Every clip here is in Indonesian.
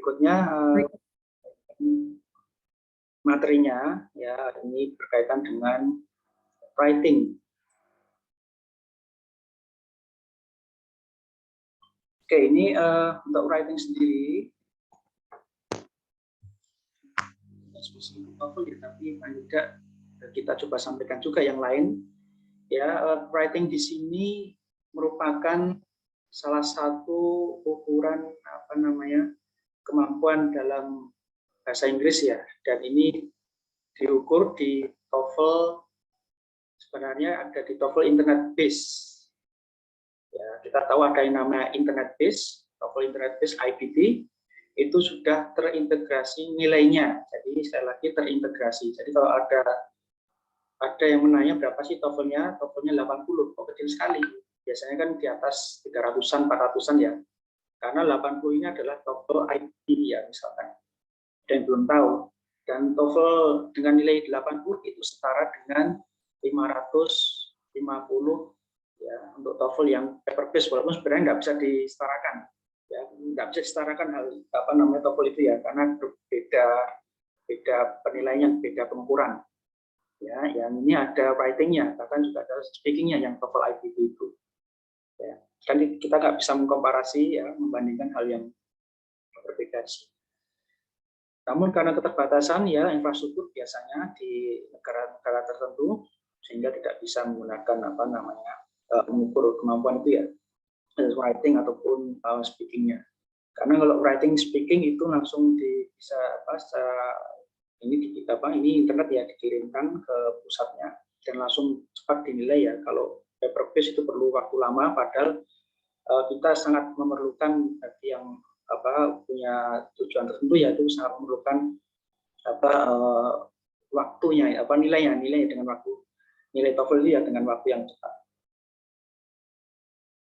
berikutnya materinya ya, ini berkaitan dengan writing. Oke, ini untuk writing sendiri tapi paling tidak kita coba sampaikan juga yang lain ya. Writing di sini merupakan salah satu ukuran kemampuan dalam bahasa Inggris ya, dan ini diukur di TOEFL, sebenarnya ada di TOEFL Internet Base. Ya, kita tahu ada yang namanya Internet Base, TOEFL Internet Base IBT, itu sudah terintegrasi nilainya. Jadi sekali lagi terintegrasi. Jadi kalau ada yang menanya berapa sih TOEFL-nya? TOEFL-nya 80, kok kecil sekali. Biasanya kan di atas 300-an, 400-an ya. Karena 80 ini adalah TOEFL IBT ya misalkan. Dan belum tahu. Dan TOEFL dengan nilai 80 itu setara dengan 550 ya untuk TOEFL yang paper base, walaupun sebenarnya nggak bisa disetarakan ya, nggak bisa disetarakan hal TOEFL itu ya, karena beda penilaian, beda pengukuran ya. Yang ini ada writingnya, bahkan juga ada speakingnya yang TOEFL IBT itu ya. Dan kita nggak bisa mengkomparasi ya, membandingkan hal yang berbeda. Namun karena keterbatasan ya infrastruktur biasanya di negara-negara tertentu, sehingga tidak bisa menggunakan mengukur kemampuan itu ya, writing ataupun speakingnya. Karena kalau writing speaking itu langsung bisa ini internet ya, dikirimkan ke pusatnya dan langsung cepat dinilai ya. Kalau paper base itu perlu waktu lama, padahal kita sangat memerlukan bagi yang punya tujuan tertentu ya, itu sangat memerlukan waktunya ya, nilainya dengan waktu, nilai TOEFL itu ya dengan waktu yang cepat.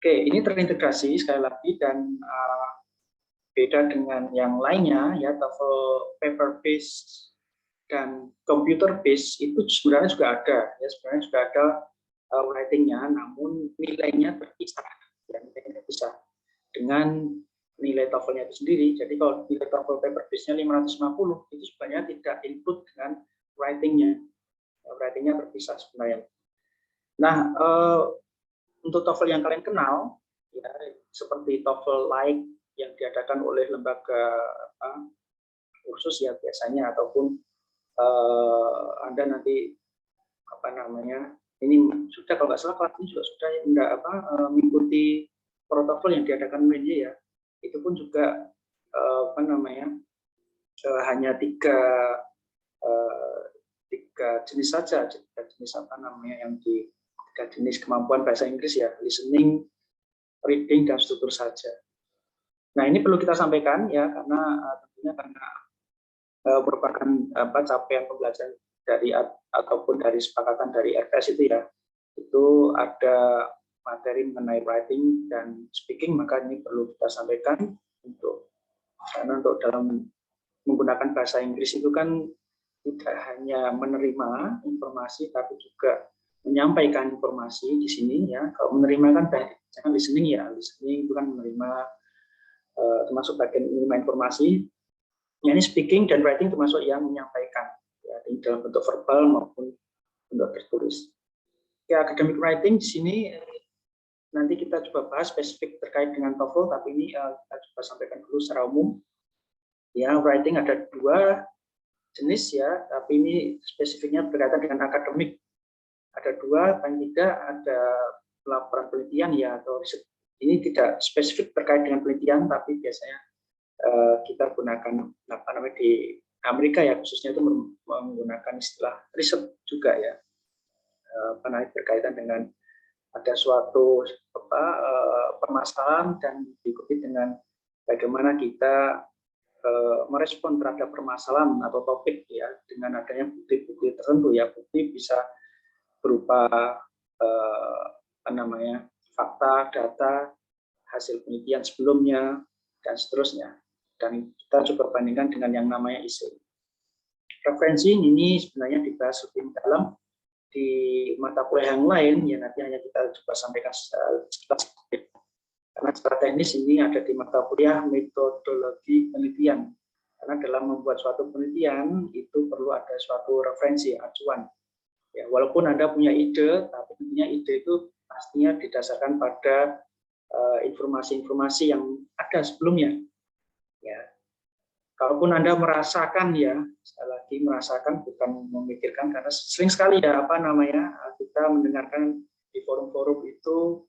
Oke, ini terintegrasi sekali lagi, dan beda dengan yang lainnya ya, TOEFL paper based dan computer based itu sebenarnya juga ada ya, sebenarnya juga ada writingnya, namun nilainya terpisah ya, nilainya terpisah dengan nilai TOEFL-nya itu sendiri. Jadi kalau nilai TOEFL paper base-nya 550 itu sebenarnya tidak include dengan writing-nya. Writing-nya terpisah sebenarnya. Nah, untuk TOEFL yang kalian kenal ya, seperti TOEFL Lite yang diadakan oleh lembaga kursus ya biasanya, ataupun Anda nanti ini sudah, kalau nggak salah kelas ini juga sudah mengikuti protokol yang diadakan media ya. Itu pun juga hanya tiga jenis saja, tiga jenis tiga jenis kemampuan bahasa Inggris ya, listening, reading, dan struktur saja. Nah, ini perlu kita sampaikan ya, karena tentunya karena merupakan capaian pembelajaran dari ataupun dari sepakatan dari RPS itu ya, itu ada materi mengenai writing dan speaking, maka ini perlu kita sampaikan karena untuk dalam menggunakan bahasa Inggris itu kan tidak hanya menerima informasi tapi juga menyampaikan informasi di sini ya. Kalau menerima kan jangan listening ya, listening itu kan menerima, termasuk bagian menerima informasi. Ya, ini speaking dan writing termasuk yang menyampaikan ya, dalam bentuk verbal maupun bentuk tertulis. Ya, academic writing di sini nanti kita coba bahas spesifik terkait dengan TOEFL, tapi ini kita coba sampaikan dulu secara umum. Ya, writing ada dua jenis ya, tapi ini spesifiknya berkaitan dengan akademik. Ada dua, paling tidak ada laporan penelitian ya, atau riset. Ini tidak spesifik terkait dengan penelitian, tapi biasanya kita gunakan di Amerika ya, khususnya itu menggunakan istilah riset juga ya, berkaitan dengan ada suatu permasalahan dan diikuti dengan bagaimana kita merespon terhadap permasalahan atau topik ya, dengan adanya bukti-bukti tertentu ya. Bukti bisa berupa fakta, data, hasil penelitian sebelumnya, dan seterusnya. Dan kita coba bandingkan dengan yang namanya isu. Referensi ini sebenarnya dibahas lebih dalam di mata kuliah yang lain ya, nanti hanya kita coba sampaikan sekilas. Karena secara teknis ini ada di mata kuliah metodologi penelitian karena dalam membuat suatu penelitian itu perlu ada suatu referensi, acuan. Ya, walaupun Anda punya ide, tapi tentunya ide itu pastinya didasarkan pada informasi-informasi yang ada sebelumnya. Ya, kalaupun Anda merasakan, ya sekali lagi merasakan, bukan memikirkan, karena sering sekali ya kita mendengarkan di forum-forum itu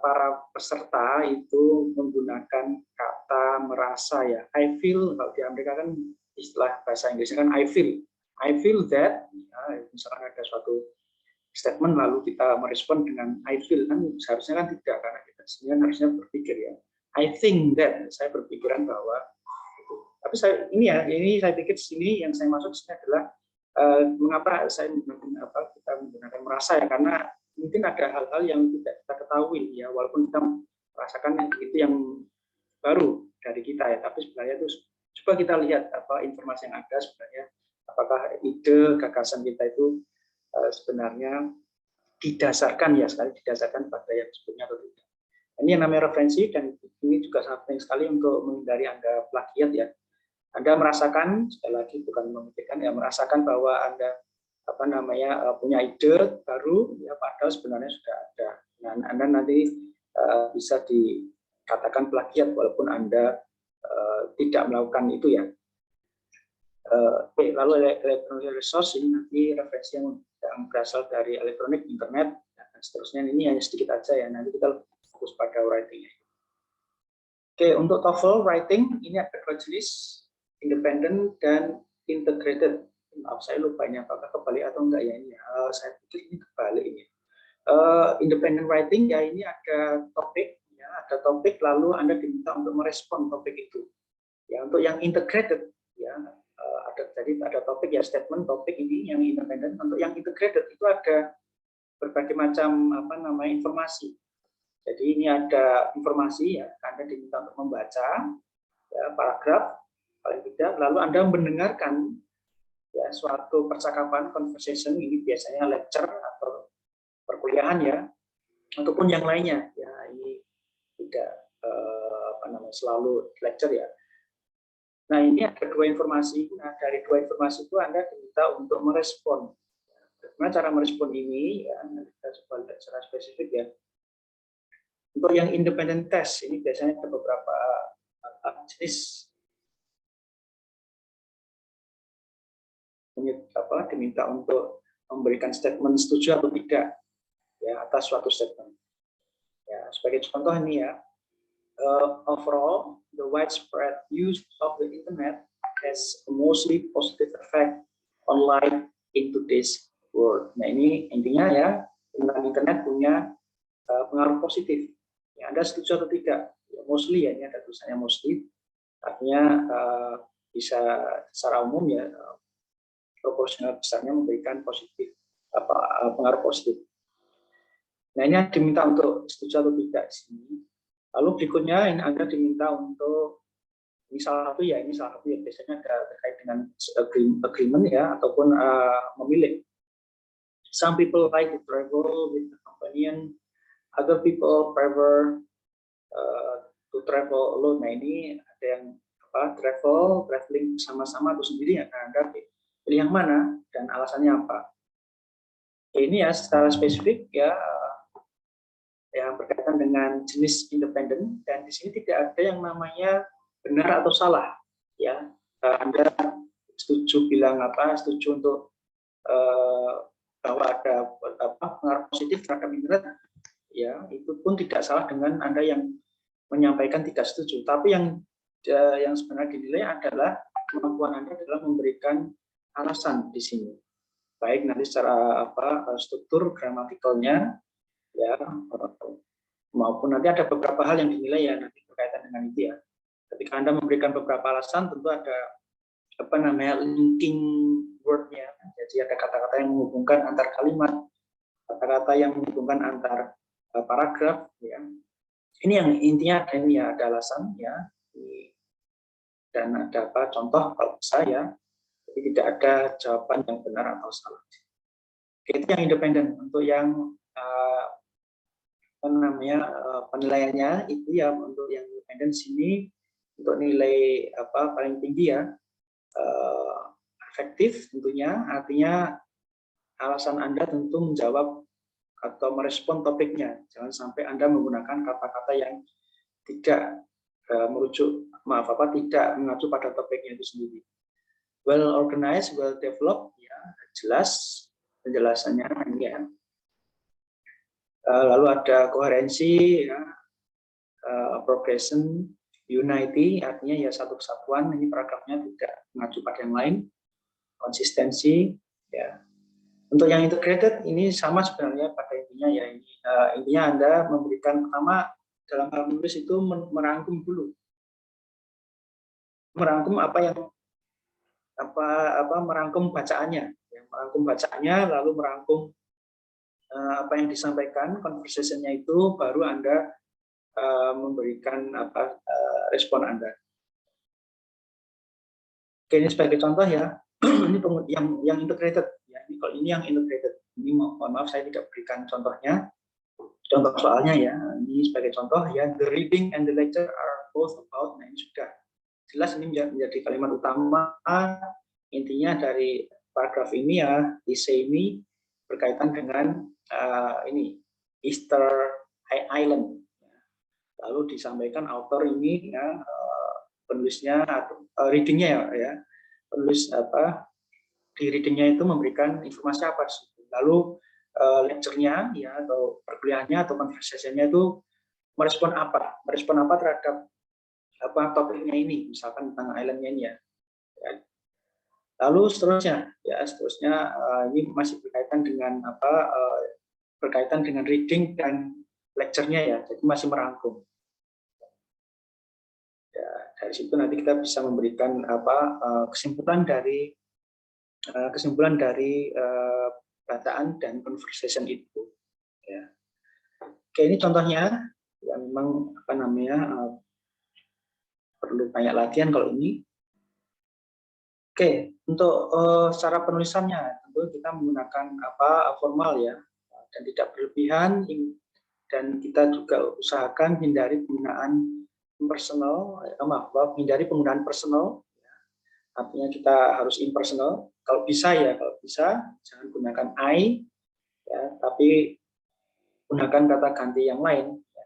para peserta itu menggunakan kata merasa, ya, I feel. Kalau di Amerika kan istilah bahasa Inggrisnya kan I feel that, ya, misalkan ada suatu statement lalu kita merespon dengan I feel, kan seharusnya kan tidak, karena kita sebenarnya harusnya berpikir, ya, I think that, saya berpikiran bahwa itu. Tapi ini saya pikir sini yang saya maksud sini adalah mengapa kita menggunakan merasa, ya, karena mungkin ada hal-hal yang tidak kita ketahui, ya, walaupun kita merasakan itu yang baru dari kita, ya, tapi sebenarnya itu coba kita lihat informasi yang ada sebenarnya, apakah ide gagasan kita itu sebenarnya didasarkan pada yang sebelumnya atau tidak. Ini yang namanya referensi, dan ini juga sangat penting sekali untuk menghindari Anda plagiat, ya. Anda merasakan, sekali lagi bukan memikirkan, ya, merasakan bahwa Anda punya ide baru, ya, padahal sebenarnya sudah ada. Nah, Anda nanti bisa dikatakan plagiat walaupun Anda tidak melakukan itu, ya. Oke, lalu electronic resource ini nanti referensi yang berasal dari elektronik, internet, dan seterusnya. Ini hanya sedikit aja, ya. Nanti kita fokus pada writing. Oke, untuk TOEFL writing ini ada dua jenis, independent dan integrated. Maaf, saya lupa ini apakah kebalik atau enggak, ya, ini. Saya pikir ini kebalik ini. Independent writing, ya, ini ada topik, ya, ada topik lalu Anda diminta untuk merespon topik itu. Ya, untuk yang integrated, ya, ada topik, ya, statement topik ini yang independent. Untuk yang integrated itu ada berbagai macam informasi. Jadi ini ada informasi, ya, Anda diminta untuk membaca, ya, paragraf paling tidak, lalu Anda mendengarkan, ya, suatu percakapan, conversation, ini biasanya lecture atau perkuliahan, ya, ataupun yang lainnya, ya, ini tidak selalu lecture, ya. Nah, ini ada dua informasi. Nah, dari dua informasi itu Anda diminta untuk merespon. Bagaimana cara merespon ini, ya, kita coba lihat secara spesifik, ya. Untuk yang independent test ini biasanya ada beberapa jenis. Diminta untuk memberikan statement setuju atau tidak, ya, atas suatu statement. Ya, sebagai contoh ini, ya, overall the widespread use of the internet has a mostly positive effect on life in today's world. Nah, ini intinya, ya, penggunaan internet punya pengaruh positif. Ya, Anda setuju atau tidak? Ya, mostly, ya, ini ada tulisannya mostly, artinya bisa secara umum, ya, proporsional besarnya memberikan pengaruh positif. Nah, ini diminta untuk setuju atau tidak di sini. Lalu berikutnya ini Anda diminta untuk ini salah satu, ya, biasanya ada terkait dengan agreement, ya, ataupun memilih. Some people like to travel with a companion, other people prefer to travel alone. Nah, ini ada yang traveling bersama-sama atau sendiri, ya. Nah, Anda pilih yang mana dan alasannya apa? Ini, ya, secara spesifik, ya, yang berkaitan dengan jenis independen, dan di sini tidak ada yang namanya benar atau salah, ya. Anda setuju setuju untuk bahwa ada pengaruh positif terhadap internet, ya, itu pun tidak salah dengan Anda yang menyampaikan tidak setuju. Tapi yang sebenarnya dinilai adalah kemampuan Anda dalam memberikan alasan di sini, baik nanti secara struktur gramatikalnya, ya, maupun nanti ada beberapa hal yang dinilai, ya, nanti berkaitan dengan itu, ya. Ketika Anda memberikan beberapa alasan, tentu ada linking word-nya. Jadi ada kata-kata yang menghubungkan antar kalimat, kata-kata yang menghubungkan antar paragraf, ya. Ini yang intinya ada alasan, ya, dan ada contoh kalau saya. Jadi tidak ada jawaban yang benar atau salah. Itu yang independen. Untuk yang penilaiannya itu, ya, untuk yang independen sini untuk nilai paling tinggi ya, efektif tentunya, artinya alasan Anda tentu menjawab atau merespon topiknya. Jangan sampai Anda menggunakan kata-kata yang tidak tidak mengacu pada topiknya itu sendiri. Well organized, well developed, ya jelas penjelasannya ini ya. Lalu ada koherensi, ya, progression, unity, artinya ya satu kesatuan. Ini paragrafnya tidak mengacu pada yang lain. Konsistensi, ya. Untuk yang integrated ini sama sebenarnya pada intinya ya. Ini intinya Anda memberikan pertama dalam hal menulis itu merangkum dulu, merangkum merangkum bacaannya, ya, merangkum bacaannya, lalu merangkum apa yang disampaikan, conversation-nya itu, baru Anda memberikan respon Anda. Oke, ini sebagai contoh ya, ini yang integrated, ya, ini kalau ini yang integrated, ini mohon maaf saya tidak berikan contohnya, contoh soalnya ya, ini sebagai contoh ya, the reading and the lecture are both about, nah ini sudah jelas ini menjadi kalimat utama, intinya dari paragraf ini ya, essay ini berkaitan dengan ini Easter Island. Lalu disampaikan author ini ya, penulisnya atau readingnya ya, penulis di readingnya itu memberikan informasi apa sih. Lalu lecture-nya ya atau perkuliahannya atau conversation-nya itu merespon apa terhadap topiknya ini, misalkan tentang island-nya ini ya. Lalu seterusnya ini masih berkaitan dengan berkaitan dengan reading dan lecture-nya ya, jadi masih merangkum. Ya, dari situ nanti kita bisa memberikan kesimpulan dari bacaan dan conversation itu. Ya. Oke, ini contohnya ya, memang perlu banyak latihan kalau ini. Oke, untuk cara penulisannya tentu kita menggunakan formal ya, dan tidak berlebihan, dan kita juga usahakan hindari penggunaan impersonal, hindari penggunaan personal, artinya kita harus impersonal. Kalau bisa jangan gunakan I, ya, tapi gunakan kata ganti yang lain. Ya.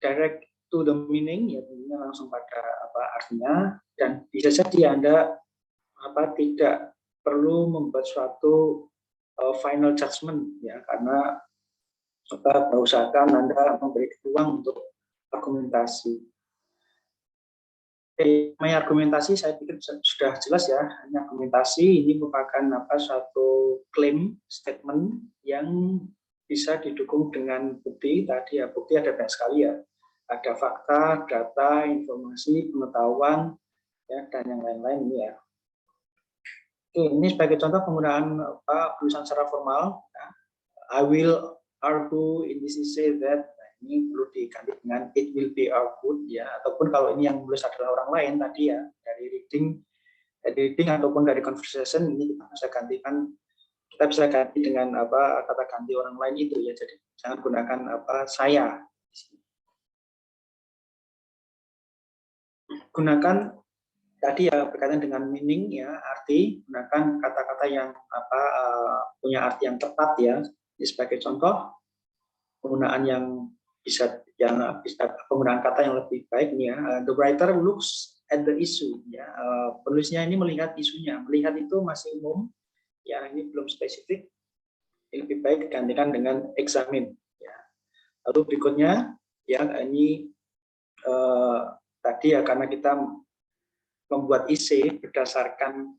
Direct to the meaning, ya tentunya langsung pada artinya, dan bisa jadi Anda tidak perlu membuat suatu final judgment ya, karena berusahakan Anda memberi ruang untuk argumentasi. Argumentasi saya pikir sudah jelas ya. Hanya argumentasi ini merupakan suatu klaim statement yang bisa didukung dengan bukti. Tadi ya, bukti ada banyak sekali ya. Ada fakta, data, informasi, pengetahuan, ya, dan yang lain-lain ini ya. Oke, ini sebagai contoh penggunaan tulisan secara formal. Ya. I will argue in this essay that, nah, ini perlu diganti dengan it will be argued ya, ataupun kalau ini yang menulis adalah orang lain tadi ya, dari reading ataupun dari conversation, ini kita bisa ganti dengan kata ganti orang lain itu ya, jadi jangan gunakan saya. Gunakan tadi ya berkaitan dengan meaning ya, arti, gunakan kata-kata yang punya arti yang tepat ya. Ini sebagai contoh penggunaan yang bisa penggunaan kata yang lebih baik nih ya. The writer looks at the issue ya. Penulisnya ini melihat isunya. Melihat itu masih umum ya, ini belum spesifik. Ini lebih baik digantikan dengan examine ya. Lalu berikutnya ya, ini tadi ya, karena kita membuat essay berdasarkan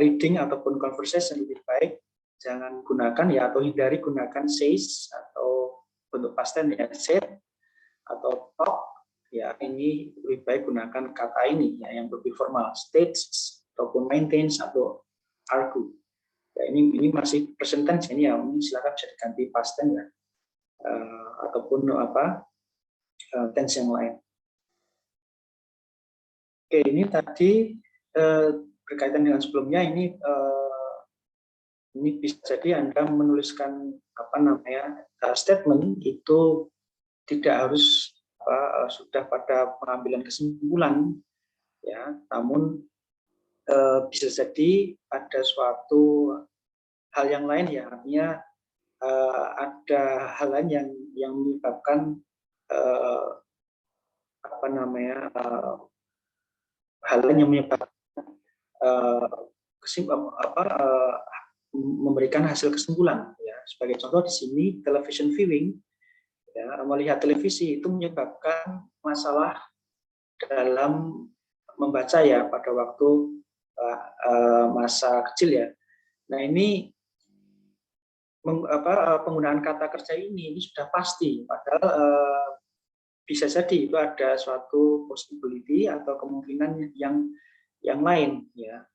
reading ataupun conversation, lebih baik jangan gunakan ya, atau hindari gunakan says atau bentuk past tense ya, said atau talk ya. Ini lebih baik gunakan kata ini ya, yang lebih formal, states ataupun maintains atau argue ya. Ini masih present tense ini ya, ini silakan bisa diganti past tense ya, ataupun tense yang lain. Oke, ini tadi berkaitan dengan sebelumnya, ini bisa jadi Anda menuliskan statement itu tidak harus sudah pada pengambilan kesimpulan, ya, namun bisa jadi ada suatu hal yang lain, ya, artinya ada hal lain yang menyebabkan hal lain yang menyebabkan memberikan hasil kesimpulan, ya. Sebagai contoh di sini television viewing, ya, melihat televisi itu menyebabkan masalah dalam membaca, ya, pada waktu masa kecil, ya. Nah, ini penggunaan kata kerja ini sudah pasti, padahal bisa jadi itu ada suatu possibility atau kemungkinan yang lain, ya.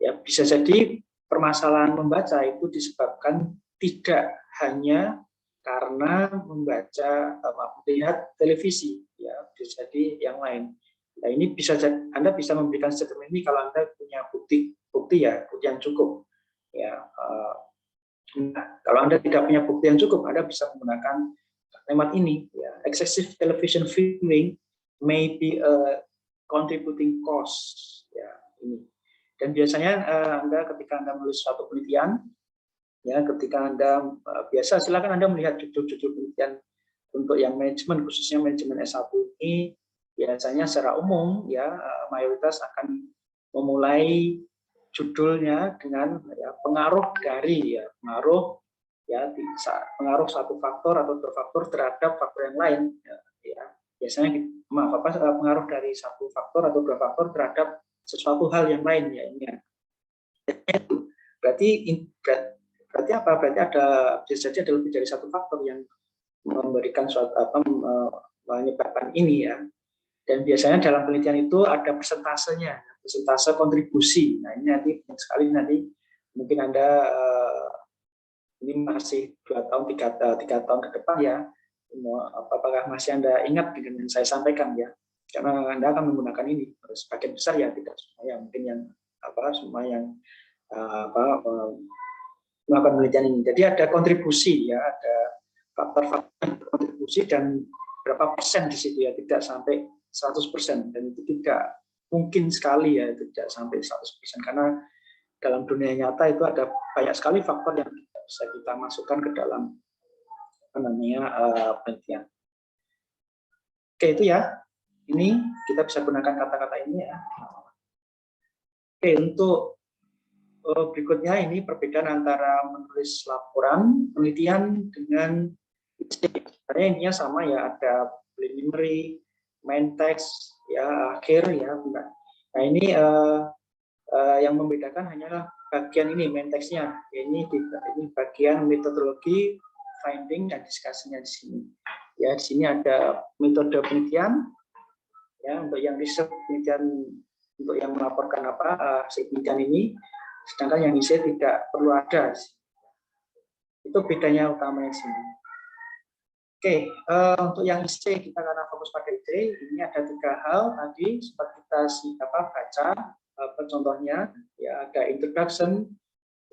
Ya, bisa jadi permasalahan membaca itu disebabkan tidak hanya karena melihat televisi, ya, bisa jadi yang lain. Nah, ini bisa jadi, Anda bisa memberikan statement ini kalau Anda punya bukti yang cukup, ya. Nah, kalau Anda tidak punya bukti yang cukup, Anda bisa menggunakan kalimat ini, ya. Excessive television viewing may be a contributing cause, ya, ini. Dan biasanya ketika Anda menulis suatu penelitian, ya, ketika Anda silakan Anda melihat judul-judul penelitian untuk yang manajemen, khususnya manajemen S1 ini, biasanya secara umum, ya, mayoritas akan memulai judulnya dengan, ya, pengaruh pengaruh satu faktor atau dua faktor terhadap faktor yang lain, ya. Biasanya pengaruh dari satu faktor atau dua faktor terhadap sesuatu hal yang lain, ya, ini. Berarti apa? Berarti bisa jadi ada lebih dari satu faktor yang memberikan menyebabkan ini, ya. Dan biasanya dalam penelitian itu ada persentasenya, persentase kontribusi. Nah, ini nanti sekali nanti mungkin Anda ini masih 2 tahun 3 tahun ke depan, ya. Apakah masih Anda ingat dengan yang saya sampaikan, ya? Karena Anda akan menggunakan ini sebagian besar, ya, tidak semua, ya, mungkin yang semua yang melakukan penelitian ini. Jadi ada kontribusi, ya, ada faktor-faktor kontribusi dan berapa persen di situ, ya, tidak sampai 100%, dan itu tidak mungkin sekali, ya, tidak sampai 100%, karena dalam dunia nyata itu ada banyak sekali faktor yang bisa kita masukkan ke dalam penelitian. Oke, itu, ya. Ini kita bisa gunakan kata-kata ini, ya. Oke, untuk berikutnya ini perbedaan antara menulis laporan penelitian dengan sebenarnya intinya sama, ya, ada preliminary, main text, ya, akhir, ya. Nah, ini yang membedakan hanyalah bagian ini, main text-nya. Ini bagian metodologi, finding, dan diskusinya di sini. Ya, di sini ada metode penelitian, ya, untuk yang riset penelitian, untuk yang melaporkan hasil penelitian ini, sedangkan yang isi tidak perlu ada. Itu bedanya utamanya di sini. Oke, untuk yang isi kita karena fokus pada ide, ini ada 3 hal tadi sempat kita baca. Contohnya, ya, ada introduction,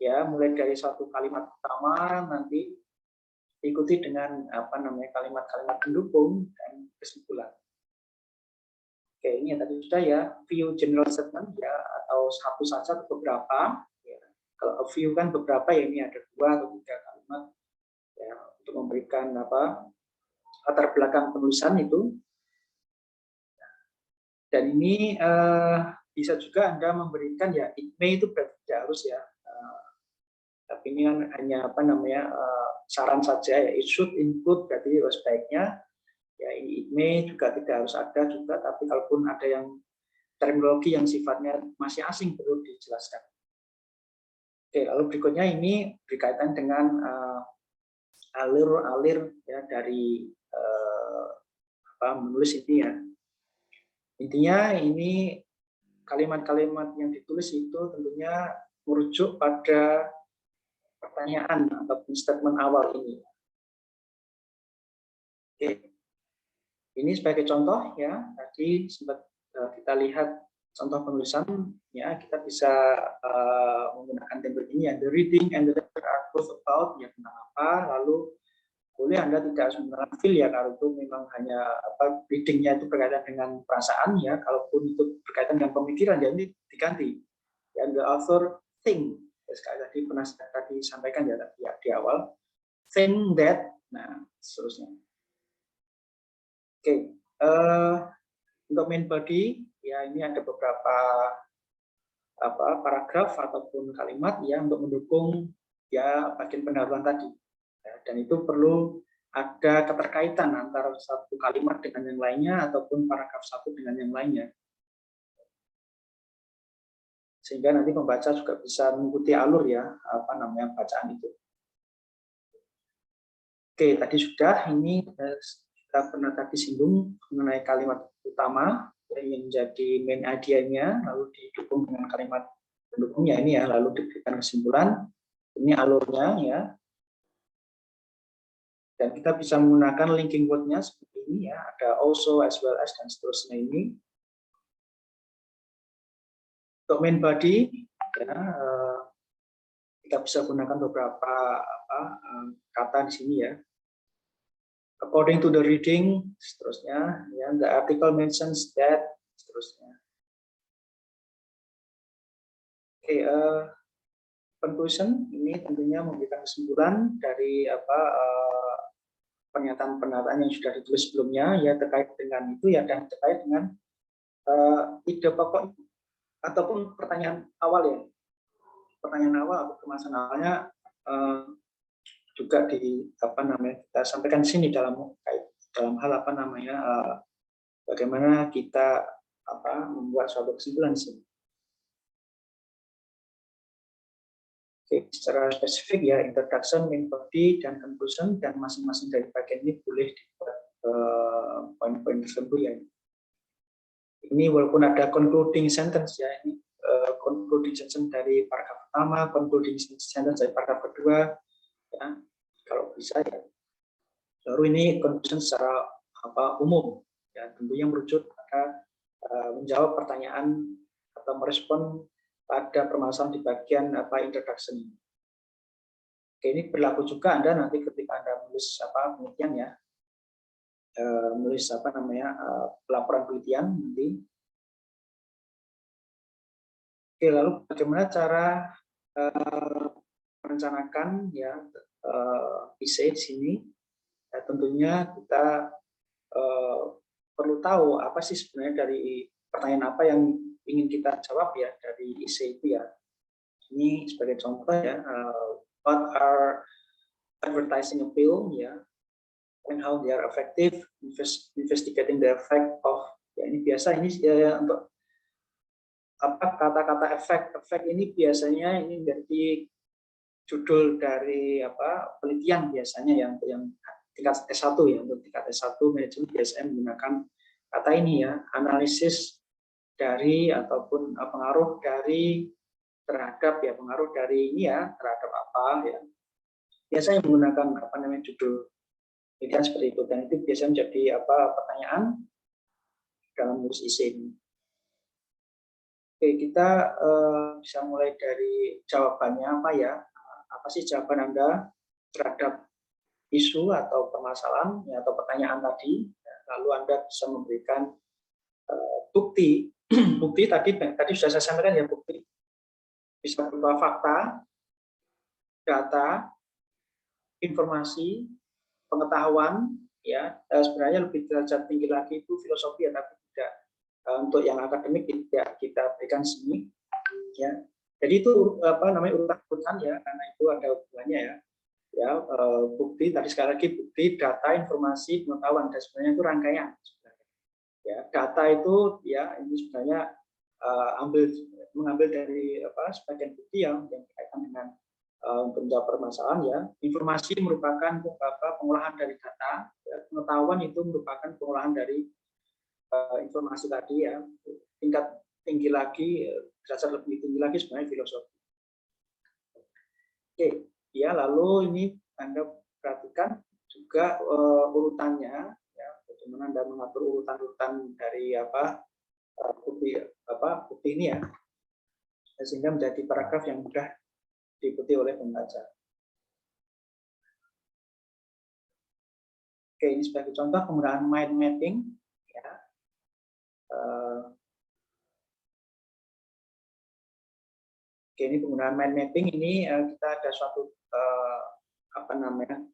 ya, mulai dari satu kalimat pertama, nanti diikuti dengan kalimat-kalimat pendukung dan kesimpulan. Oke, ini yang tadi sudah, ya, view general statement, ya, atau satu saja atau beberapa, ya. Kalau view kan beberapa, ya, ini ada 2 atau 3 kalimat, ya, untuk memberikan latar belakang penulisan itu. Dan ini bisa juga Anda memberikan, ya, it may itu berarti tidak harus, ya, tapi ini kan hanya saran saja, ya, it should include berarti sebaiknya, ya, it may juga tidak harus ada juga, tapi kalaupun ada yang terminologi yang sifatnya masih asing perlu dijelaskan. Oke, lalu berikutnya ini berkaitan dengan alur-alur, ya, dari menulis ini, ya. Intinya ini kalimat-kalimat yang ditulis itu tentunya merujuk pada pertanyaan atau statement awal ini. Oke. Ini sebagai contoh, ya, tadi sempat kita lihat contoh penulisan, ya, kita bisa menggunakan template ini, ya, the reading and the letter are both about, ya, tentang apa, lalu boleh Anda tidak sebenarnya feel ya, kalau itu memang hanya reading-nya itu berkaitan dengan perasaan ya, kalaupun itu berkaitan dengan pemikiran ya ini diganti. Ya, the author think, sekali tadi pernah tadi disampaikan ya di awal, think that, nah seterusnya. Oke, untuk main body ya ini ada beberapa paragraf ataupun kalimat ya untuk mendukung ya bagian pendahuluan tadi. Ya, dan itu perlu ada keterkaitan antara satu kalimat dengan yang lainnya ataupun paragraf satu dengan yang lainnya. Sehingga nanti pembaca juga bisa mengikuti alur ya bacaan itu. Oke, tadi sudah ini kita pernah tadi singgung mengenai kalimat utama yang menjadi main idea-nya, lalu didukung dengan kalimat pendukungnya ini ya, lalu diberikan kesimpulan. Ini alurnya ya. Dan kita bisa menggunakan linking word-nya seperti ini ya, ada also, as well as, dan seterusnya ini. Untuk main body, ya, kita bisa gunakan beberapa kata di sini ya. According to the reading, seterusnya, ya, the article mentions that, seterusnya. Oke, conclusion ini tentunya memberikan kesimpulan dari pernyataan-pernyataan yang sudah ditulis sebelumnya ya terkait dengan itu ya, dan terkait dengan ide pokok ataupun pertanyaan awal ya, pertanyaan awal atau permasalahan awalnya juga kita sampaikan di sini dalam hal bagaimana kita membuat suatu kesimpulan di sini. Oke, secara spesifik ya, introduction, main body, dan conclusion, dan masing-masing dari bagian ini boleh dibuat poin-poin tertentu ya. Ini walaupun ada concluding sentence ya, ini concluding sentence dari paragraf pertama, concluding sentence dari paragraf kedua, ya, kalau bisa ya. Lalu ini conclusion secara umum, ya, tentunya merujuk pada menjawab pertanyaan atau merespon pada permasalahan di bagian introduction ini. Oke, ini berlaku juga Anda nanti ketika Anda menulis penelitian ya, menulis pelaporan penelitian nanti. Oke, lalu bagaimana cara merencanakan ya essay di sini? Ya, tentunya kita perlu tahu apa sih sebenarnya dari pertanyaan apa yang ingin kita jawab ya dari essay itu ya. Ini sebagai contoh ya, what are advertising appeal ya, and how they are effective, investigating the effect of, ya ini biasa ini ya, untuk kata-kata efek ini biasanya ini menjadi judul dari penelitian biasanya yang tingkat S1 ya, untuk tingkat S1 manajemen biasanya menggunakan kata ini ya, analisis dari ataupun pengaruh dari terhadap ya, pengaruh dari ini ya terhadap apa ya, biasanya menggunakan judul penelitian seperti itu, dan itu biasanya menjadi pertanyaan dalam menulis essay ini. Oke, kita bisa mulai dari jawabannya apa ya, apa sih jawaban Anda terhadap isu atau permasalahan ya, atau pertanyaan tadi, lalu Anda bisa memberikan bukti. Bukti tadi sudah saya sampaikan ya, bukti bisa berupa fakta, data, informasi, pengetahuan ya, sebenarnya lebih derajat tinggi lagi itu filosofi ya, tapi tidak untuk yang akademik tidak kita berikan sini ya. Jadi itu urutan ya, karena itu ada hubungannya ya, bukti tadi sekali lagi, bukti, data, informasi, pengetahuan, dan sebenarnya itu rangkaian sebenarnya. Ya, data itu ya ini sebenarnya mengambil dari sebagian bukti yang berkaitan dengan untuk menjawab permasalahan ya. Informasi merupakan pengolahan dari data, ya. Pengetahuan itu merupakan pengolahan dari informasi tadi ya. Tingkat tinggi lagi, derajat lebih tinggi lagi sebenarnya filosofi. Oke, ya, lalu ini Anda perhatikan juga urutannya ya, bagaimana Anda mengatur urutan-urutan dari bukti ini ya, sehingga menjadi paragraf yang mudah diikuti oleh pembaca. Oke, ini sebagai contoh penggunaan mind mapping. Ya. Oke, ini penggunaan mind mapping ini kita ada suatu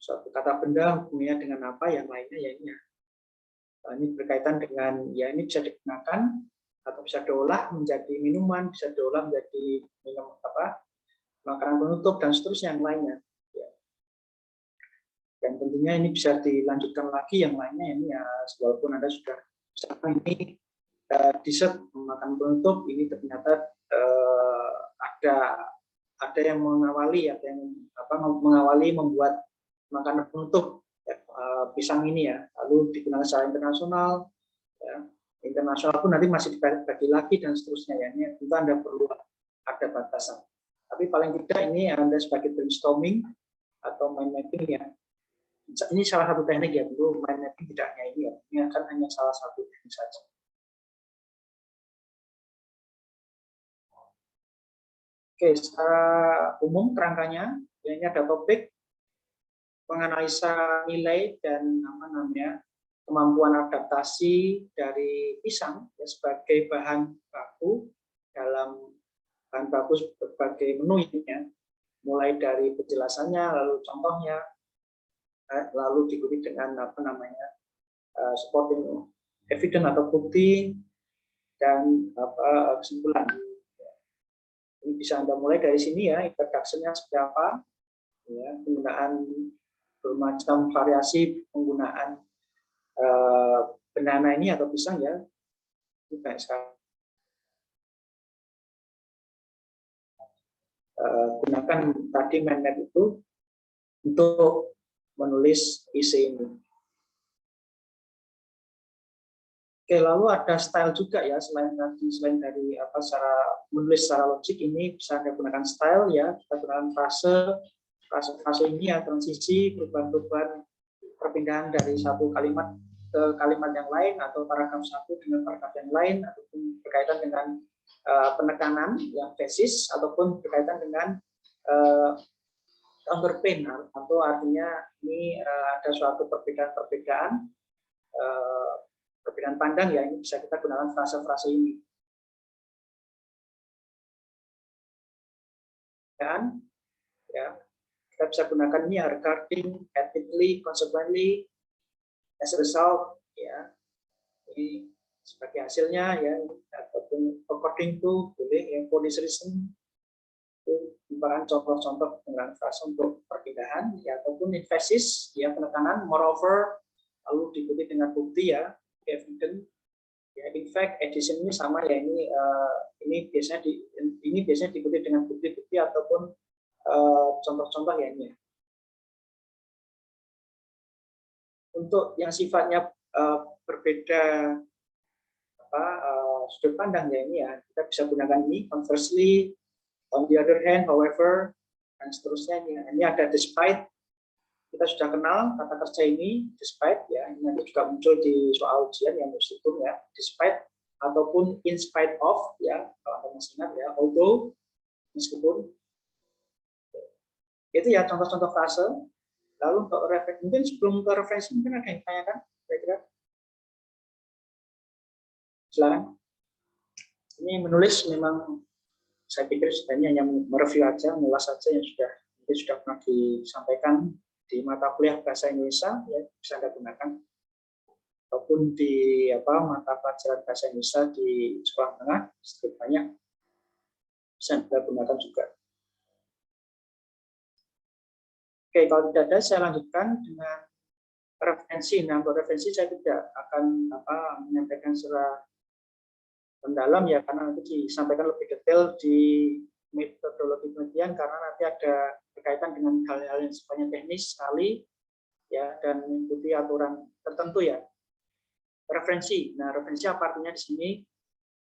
suatu kata benda hubungannya dengan apa, yang lainnya ya ini ya. Ini berkaitan dengan ya ini bisa digunakan atau bisa diolah menjadi minuman, bisa diolah menjadi makanan penutup dan seterusnya yang lainnya. Ya. Dan tentunya ini bisa dilanjutkan lagi yang lainnya ini ya, walaupun Anda sudah misalkan ini dessert makanan penutup ini ternyata ada yang mengawali, ada yang mengawali membuat makanan penutup ya, pisang ini ya, lalu digunakan secara internasional ya. Internasional pun nanti masih dibagi lagi dan seterusnya ya. Ini tentu Anda perlu ada batasan. Tapi paling tidak ini Anda sebagai brainstorming atau mind mapping ya. Ini salah satu teknik ya, dulu mind mapping tidak hanya ini ya. Ini akan hanya salah satu teknik saja. Oke, secara umum kerangkanya ini ada topik menganalisa nilai dan kemampuan adaptasi dari pisang ya, sebagai bahan baku dalam bahan baku berbagai menu ya, mulai dari penjelasannya, lalu contohnya, lalu diikuti dengan supporting evidence atau bukti dan kesimpulan. Ini bisa Anda mulai dari sini ya, introduction-nya seperti apa, ya, penggunaan bermacam variasi penggunaan banana ini atau pisang ya, ini banyak sekali. Gunakan tadi mind map itu untuk menulis isi ini. Oke, lalu ada style juga ya, selain dari secara menulis secara logik, ini bisa Anda gunakan style ya, kita gunakan frase ini ya, transisi, perubahan-perubahan, perpindahan dari satu kalimat ke kalimat yang lain, atau paragraf satu dengan paragraf yang lain, ataupun berkaitan dengan penekanan yang tesis, ataupun berkaitan dengan counterpoint, atau artinya ini ada suatu perbedaan pandang ya, ini bisa kita gunakan frase-frase ini. Dan ya, kita bisa gunakan ini regarding, admittedly, consequently, as a result ya. Ini sebagai hasilnya ya, ataupun according to, boleh yang for this reason, itu merupakan contoh-contoh penggunaan frase untuk perpindahan ya, ataupun emphasis ya, penekanan, moreover, lalu diikuti dengan bukti ya, evidence ya, in fact, addition ini sama ya, ini biasanya diikuti dengan bukti-bukti ataupun contoh-contoh ya ini. Untuk yang sifatnya berbeda sudut pandang ya ini ya, kita bisa gunakan ini conversely, on the other hand, however, dan seterusnya. Ini ada despite, kita sudah kenal kata kerja ini, despite ya, ini nanti juga muncul di soal ujian yang meskipun ya, despite ataupun in spite of ya, kalau Anda masih ingat ya, although, meskipun. Itu ya contoh-contoh frase. Lalu untuk referensi, mungkin sebelum ke referensi mungkin ada yang tanyakan kira-kira. Silakan. Ini menulis memang saya pikir sebenarnya hanya mereview aja, mengulas saja yang sudah pernah disampaikan di mata kuliah bahasa Indonesia ya, bisa Anda gunakan, ataupun di mata pelajaran bahasa Indonesia di sekolah menengah sedikit banyak bisa Anda gunakan juga. Oke, kalau tidak ada saya lanjutkan dengan referensi. Nah, untuk referensi saya tidak akan menyampaikan secara mendalam ya, karena nanti disampaikan lebih detail di metodologi penelitian, karena nanti ada berkaitan dengan hal-hal yang sifatnya teknis sekali ya, dan mengikuti aturan tertentu ya. Referensi. Nah, referensi apa artinya di sini?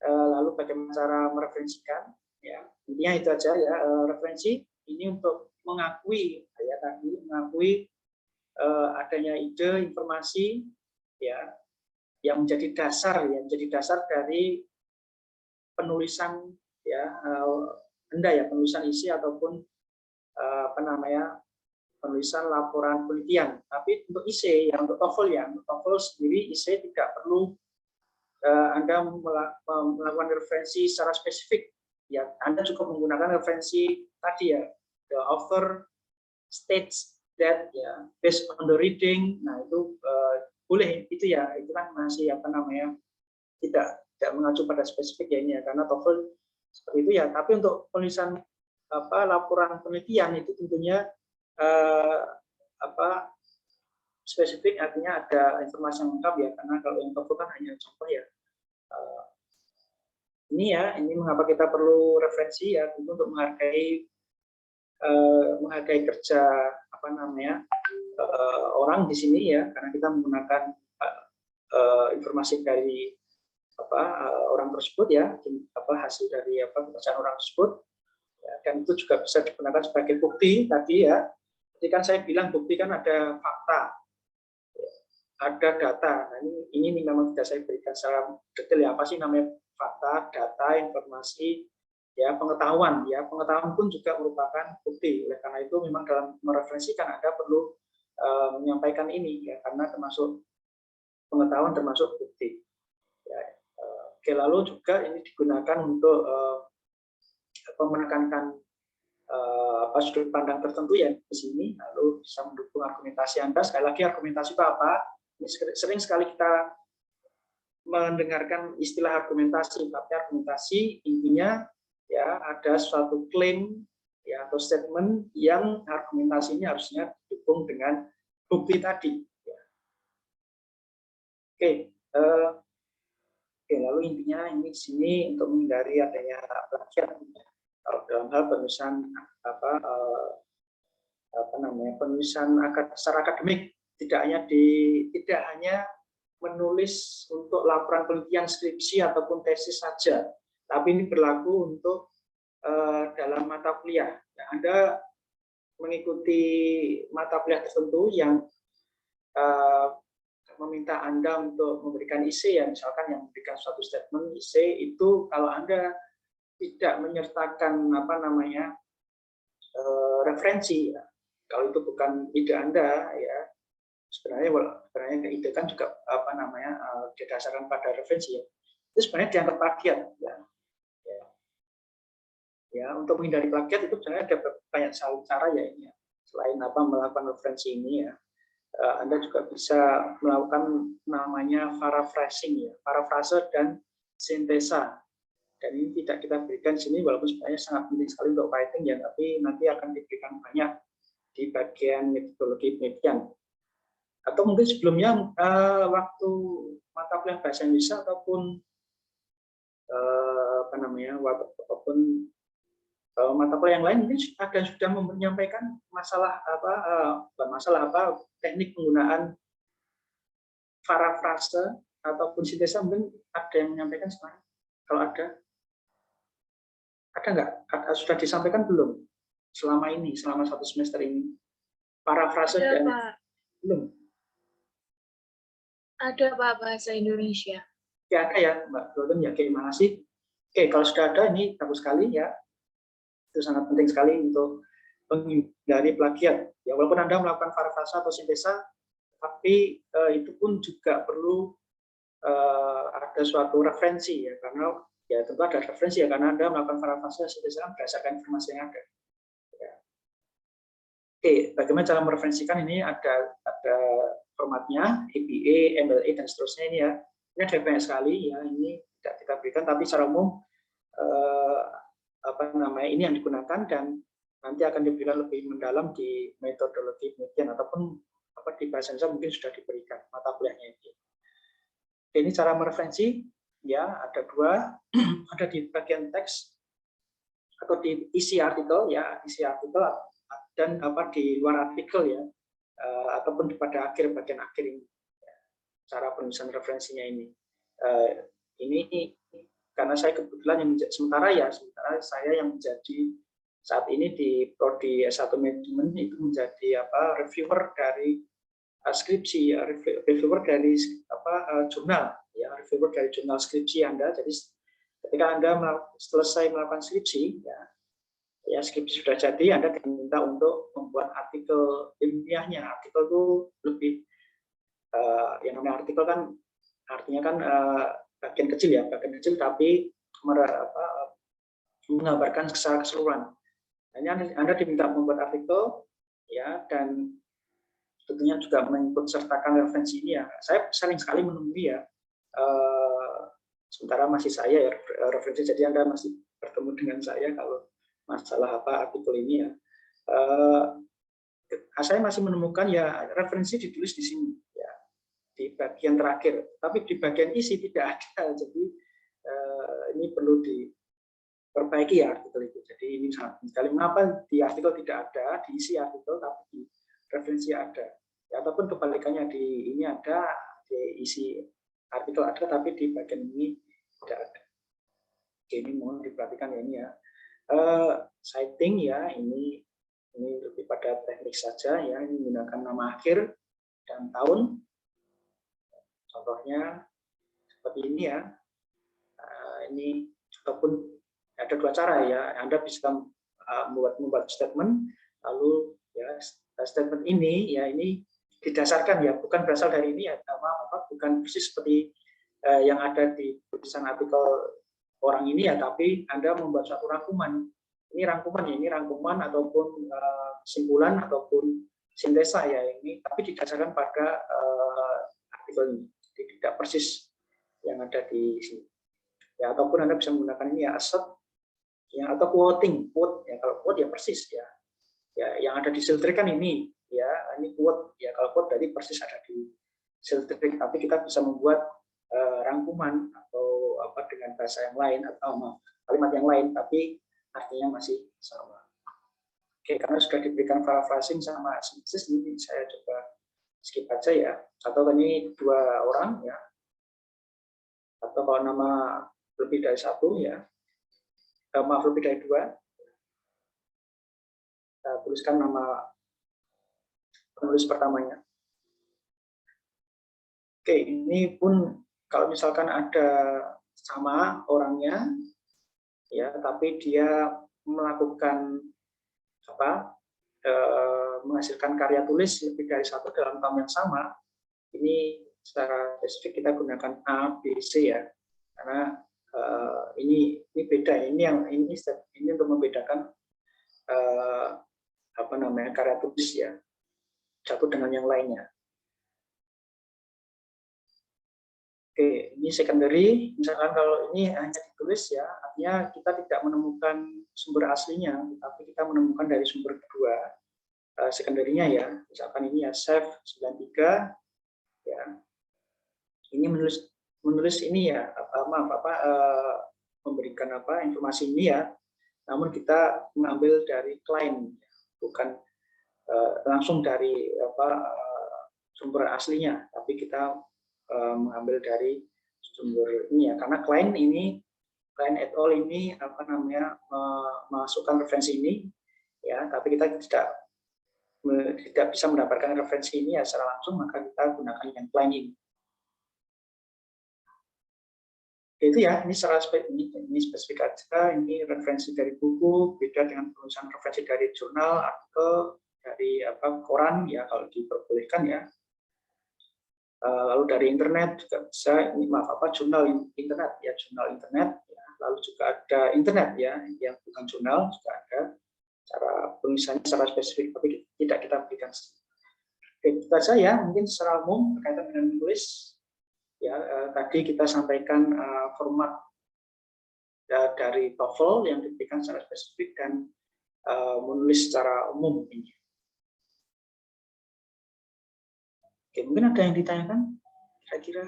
Lalu bagaimana cara mereferensikan? Ya, intinya itu aja ya. Referensi ini untuk mengakui ya, tadi mengakui adanya ide, informasi ya, yang menjadi dasar dari penulisan ya, penulisan isi ataupun penulisan laporan penelitian. Tapi untuk IC, ya untuk TOEFL sendiri IC tidak perlu Anda melakukan referensi secara spesifik. Ya, Anda cukup menggunakan referensi tadi ya, the author states that ya based on the reading. Nah itu boleh, itu ya, itu kan masih apa namanya tidak mengacu pada spesifik ya ini ya, karena TOEFL seperti itu ya. Tapi untuk penulisan laporan penelitian itu tentunya spesifik, artinya ada informasi yang lengkap ya, karena kalau yang TOEFL kan hanya contoh ya. Ini mengapa kita perlu referensi ya, tentu untuk menghargai kerja orang di sini ya, karena kita menggunakan informasi dari orang tersebut ya, hasil dari pekerjaan orang tersebut ya, dan itu juga bisa digunakan sebagai bukti tadi ya. Jadi kan saya bilang bukti kan ada fakta, ada data. Nah, ini memang tidak saya berikan secara detail ya, apa sih namanya fakta, data, informasi, ya pengetahuan. Ya pengetahuan pun juga merupakan bukti. Oleh karena itu memang dalam mereferensikan Anda perlu menyampaikan ini ya, karena termasuk pengetahuan termasuk bukti. Ya, oke, lalu juga ini digunakan untuk menekankan sudut pandang tertentu ya di sini, lalu bisa mendukung argumentasi Anda. Sekali lagi argumentasi itu apa? Ini sering sekali kita mendengarkan istilah argumentasi, tapi argumentasi intinya ya ada suatu klaim ya atau statement yang argumentasinya harusnya didukung dengan bukti tadi. Ya. Oke, lalu intinya ini di sini untuk menghindari adanya plagiat. Kalau dalam hal penulisan penulisan secara akademik, tidak hanya menulis untuk laporan penelitian skripsi ataupun tesis saja, tapi ini berlaku untuk dalam mata kuliah. Nah, Anda mengikuti mata kuliah tertentu yang meminta Anda untuk memberikan IC ya, misalkan yang memberikan suatu statement IC itu kalau Anda tidak menyertakan referensi ya, kalau itu bukan ide Anda ya, sebenarnya ide kan juga didasarkan pada referensi ya, itu sebenarnya dianggap plagiat ya. Ya, untuk menghindari plagiat itu sebenarnya ada banyak cara ya ini ya. Selain melakukan referensi ini ya, Anda juga bisa melakukan namanya paraphrasing ya, parafrase dan sintesa. Dan ini tidak kita berikan di sini walaupun sebenarnya sangat penting sekali untuk writing ya, tapi nanti akan diberikan banyak di bagian metodologi penelitian. Atau mungkin sebelumnya waktu mata kuliah bahasa Indonesia ataupun mata kuliah yang lain mungkin sudah menyampaikan teknik penggunaan parafrase ataupun sintesa, mungkin ada yang menyampaikan sekarang. Kalau ada nggak? Sudah disampaikan belum selama satu semester ini? Parafrase dan belum? Ada Pak, bahasa Indonesia. Ya ada ya Mbak Doden ya, gimana sih? Oke, kalau sudah ada ini bagus sekali ya. Itu sangat penting sekali untuk menghindari plagiat. Ya walaupun Anda melakukan parafrase atau sintesa, tapi itu pun juga perlu ada suatu referensi ya, karena ya tentu ada referensi ya, karena Anda melakukan parafrase sintesa berdasarkan informasi yang ada. Ya. Oke, bagaimana cara mereferensikan ini ada formatnya, APA, MLA dan seterusnya ini ya. Ini ada banyak sekali ya, ini tidak kita berikan, tapi secara umum ini yang digunakan dan nanti akan diberikan lebih mendalam di metodologi penelitian ataupun di bahasa Indonesia mungkin sudah diberikan mata kuliahnya ini. Ini cara mereferensi ya, ada dua, ada di bagian teks atau di isi artikel ya, isi artikel dan di luar artikel ya, ataupun pada bagian akhir ini. Cara penulisan referensinya ini. Ini karena saya kebetulan yang sementara saya yang menjadi saat ini di prodi S1 manajemen itu menjadi reviewer dari skripsi, reviewer dari jurnal ya, reviewer dari jurnal skripsi Anda. Jadi ketika Anda selesai melakukan skripsi ya, ya skripsi sudah jadi, Anda diminta untuk membuat artikel ilmiahnya. Artikel itu lebih yang namanya artikel kan artinya kan bagian kecil ya, bagian kecil tapi menggambarkan secara keseluruhan. Hanya Anda diminta membuat artikel ya, dan tentunya juga mengikut sertakan referensi ini ya. Saya sering sekali menemui ya, sementara masih saya ya referensi, jadi Anda masih bertemu dengan saya kalau masalah apa artikel ini ya. Saya masih menemukan ya referensi ditulis di sini ya, di bagian terakhir, tapi di bagian isi tidak ada. Jadi ini perlu diperbaiki ya artikel itu. Jadi ini sangat sekali mengapa di artikel tidak ada, di isi artikel tapi di referensi ada. Ya, ataupun kebalikannya, di ini ada, di isi artikel ada, tapi di bagian ini tidak ada. Oke, ini mohon diperhatikan ya ini ya. Citing ya, ini lebih pada teknik saja ya, ini menggunakan nama akhir dan tahun. Contohnya seperti ini ya. Ini ataupun ada dua cara ya. Anda bisa membuat statement, lalu ya statement ini ya ini didasarkan ya, bukan berasal dari ini ya, bukan persis seperti yang ada di tulisan artikel orang ini ya, tapi Anda membuat suatu rangkuman. Ini rangkuman ya, ini rangkuman ataupun kesimpulan ataupun sintesa ya ini, tapi didasarkan pada artikel ini. Jadi tidak persis yang ada di sini. Ya, ataupun Anda bisa menggunakan ini ya assert ya, atau quoting, quote ya, kalau quote ya persis ya. Ya, yang ada di siltrik kan ini ya, ini quote ya, kalau quote tadi persis ada di siltrik, tapi kita bisa membuat rangkuman atau apa dengan bahasa yang lain atau kalimat yang lain tapi artinya masih sama. Oke, karena sudah diberikan paraphrasing sama sintesis, ini saya coba skip aja ya. Atau ini dua orang ya, atau kalau nama lebih dari satu ya, maaf lebih dari dua, kita tuliskan nama penulis pertamanya. Oke, ini pun kalau misalkan ada sama orangnya ya, tapi dia melakukan apa, menghasilkan karya tulis lebih dari satu dalam tahun yang sama, ini secara spesifik kita gunakan A, B, C ya, karena ini beda. Ini untuk membedakan apa namanya karya tulis ya satu dengan yang lainnya. Oke, ini secondary. Misalkan kalau ini hanya ditulis ya, artinya kita tidak menemukan sumber aslinya, tapi kita menemukan dari sumber kedua, secondary-nya ya. Misalkan ini ya Chef 93 ya. Ini menulis ini ya, memberikan informasi ini ya. Namun kita mengambil dari klien, bukan langsung dari sumber aslinya, tapi kita mengambil dari sumber ini ya, karena klien et al ini masukkan referensi ini ya, tapi kita tidak bisa mendapatkan referensi ini ya secara langsung, maka kita gunakan yang klien ini. Itu ya, ini secara ini spesifik aja, ini referensi dari buku, beda dengan penulisan referensi dari jurnal, artikel, dari koran ya kalau diperbolehkan ya. Lalu dari internet juga bisa, ini jurnal internet ya, jurnal internet ya. Lalu juga ada internet ya, yang bukan jurnal juga ada cara penulisannya secara spesifik, tapi tidak kita berikan. Oke, itu saja ya, mungkin secara umum berkaitan dengan menulis ya. Tadi kita sampaikan format ya, dari TOEFL yang diberikan secara spesifik dan menulis secara umum ini. Oke, mungkin ada yang ditanyakan? Kira-kira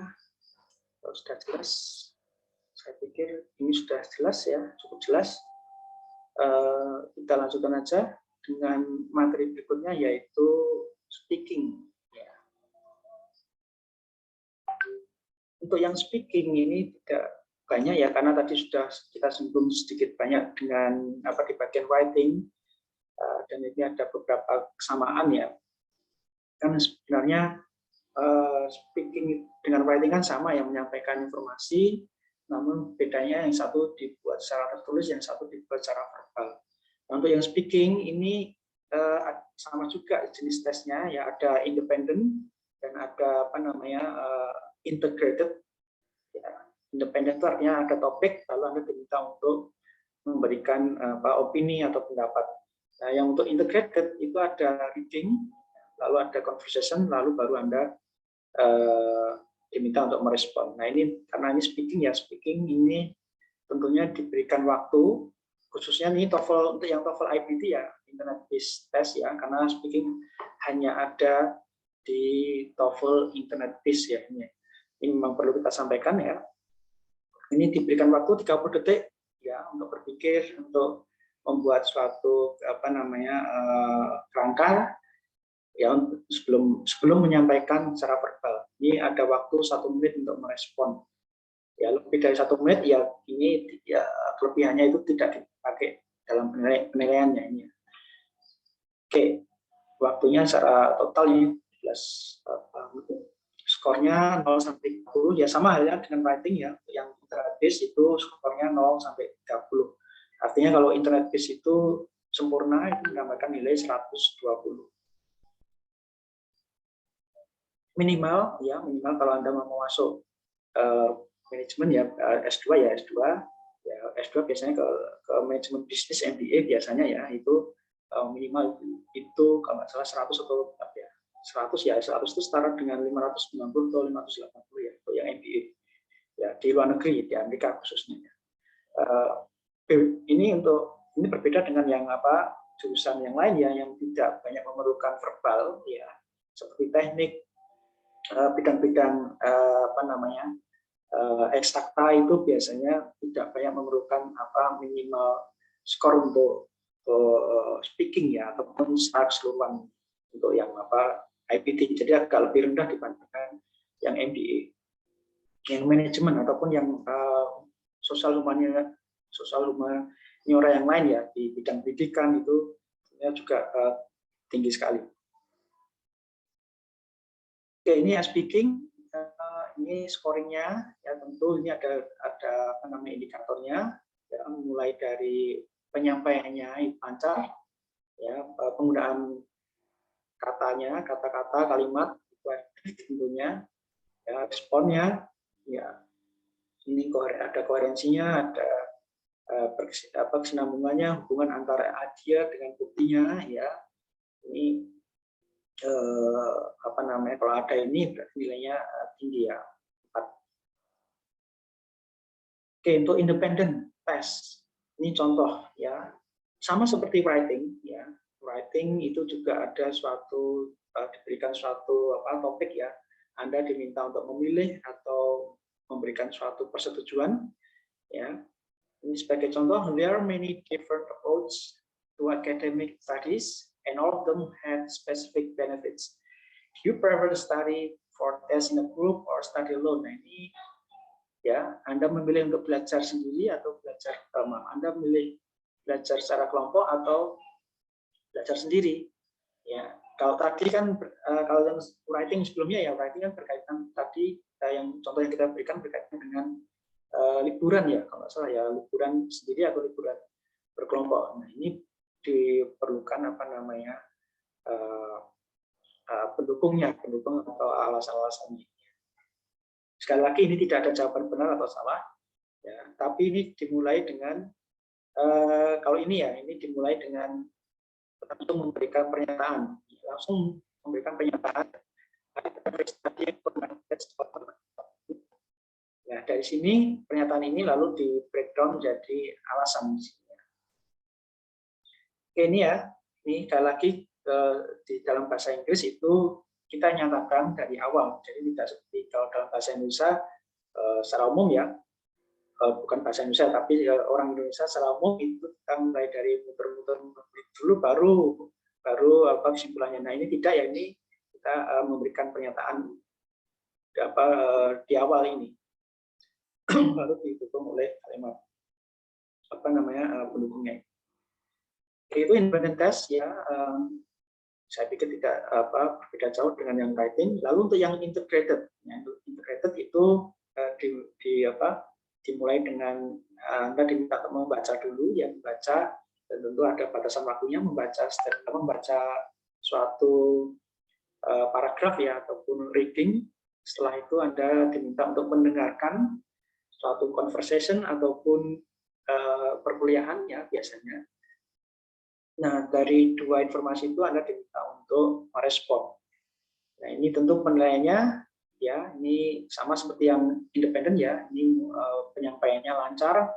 kalau sudah jelas, saya pikir ini sudah jelas ya, cukup jelas. Kita lanjutkan aja dengan materi berikutnya, yaitu speaking. Ya. Untuk yang speaking ini tidak banyak ya, karena tadi sudah kita singgung sedikit banyak dengan di bagian writing, dan ini ada beberapa kesamaan ya. Kan sebenarnya speaking dengan writing kan sama, yang menyampaikan informasi, namun bedanya yang satu dibuat secara tertulis, yang satu dibuat secara verbal. Dan untuk yang speaking ini sama juga jenis tesnya, ya ada independent dan ada apa namanya integrated. Ya, independent itu artinya ada topik, lalu Anda diminta untuk memberikan opini atau pendapat. Nah, yang untuk integrated itu ada reading, lalu ada conversation, lalu baru Anda diminta untuk merespon. Nah, ini karena ini speaking ya, speaking ini tentunya diberikan waktu, khususnya ini TOEFL, untuk yang TOEFL IBT ya, Internet Based Test ya, karena speaking hanya ada di TOEFL Internet Based ya. Ini memang perlu kita sampaikan ya. Ini diberikan waktu 30 detik ya untuk berpikir, untuk membuat suatu apa namanya kerangka ya sebelum menyampaikan secara verbal. Ini ada waktu 1 menit untuk merespon. Ya, lebih dari 1 menit ya ini ya kelebihannya itu tidak dipakai dalam penilaiannya ini. Oke, waktunya secara total ini 11 skornya 0 sampai 30 ya, sama halnya dengan writing ya. Yang internet base itu skornya 0 sampai 30. Artinya kalau internet base itu sempurna itu mendapatkan nilai 120. Minimal ya, minimal kalau Anda mau masuk manajemen ya S2 ya, S2 ya, S2 biasanya ke manajemen bisnis MBA biasanya ya, itu minimal itu kalau nggak salah 100 atau ya 100 ya, 100 itu setara dengan 590 atau 580 ya untuk yang MBA ya, di luar negeri, di Amerika khususnya ya. Ini berbeda dengan yang jurusan yang lain ya, yang tidak banyak memerlukan verbal ya, seperti teknik, bidang-bidang apa namanya eksakta itu biasanya tidak banyak memerlukan minimal skor untuk speaking ya, ataupun secara keseluruhan untuk yang IPT, jadi agak lebih rendah dibandingkan yang MBA, yang manajemen ataupun yang sosial humaniora yang lain ya, di bidang pendidikan itu juga tinggi sekali. Oke, ini speaking, ini scoringnya ya, tentu ini ada apa namanya indikatornya ya, mulai dari penyampaiannya lancar ya, penggunaan katanya, kata-kata, kalimat tentunya ya, responnya ya, ini ada koherensinya, ada kesinambungannya, hubungan antara idea dengan buktinya ya, ini apa namanya, kalau ada ini berarti nilainya tinggi ya, 4. Oke, untuk independent test ini contoh ya, sama seperti writing ya, writing itu juga ada suatu diberikan suatu topik ya, Anda diminta untuk memilih atau memberikan suatu persetujuan ya. Ini sebagai contoh, there are many different approaches to academic studies and all of them have specific benefits. Do you prefer to study for test in a group or study alone? Nah, ini ya, Anda memilih untuk belajar sendiri atau belajar Anda memilih belajar secara kelompok atau belajar sendiri ya. Kalau tadi kan kalau yang writing sebelumnya ya, writing kan berkaitan tadi yang contoh yang kita berikan berkaitan dengan liburan ya, kalau nggak salah ya, liburan sendiri atau liburan berkelompok. Nah, ini diperlukan apa namanya pendukung atau alasan-alasannya. Sekali lagi ini tidak ada jawaban benar atau salah ya, tapi ini dimulai dengan kalau ini ya, ini dimulai dengan langsung memberikan pernyataan, ya, dari sini pernyataan ini lalu di breakdown menjadi alasan. Oke, ini ya, ini sekali lagi di dalam bahasa Inggris itu kita nyatakan dari awal, jadi tidak seperti kalau dalam bahasa Indonesia secara umum ya, bukan bahasa Indonesia tapi orang Indonesia secara umum itu kita mulai dari muter-muter dulu baru kesimpulannya. Nah, ini tidak ya, ini kita memberikan pernyataan di awal ini baru didukung oleh kalimat apa namanya pendukungnya. Itu independent test ya, saya pikir tidak berbeda jauh dengan yang writing. Lalu untuk yang integrated, itu dimulai dengan Anda diminta membaca dulu, ya membaca, dan tentu ada batasan waktunya membaca suatu paragraf ya ataupun reading. Setelah itu Anda diminta untuk mendengarkan suatu conversation ataupun perkuliahan ya biasanya. Nah, dari dua informasi itu Anda diminta untuk merespon. Nah, ini tentu penilaiannya ya, ini sama seperti yang independen ya, ini penyampaiannya lancar,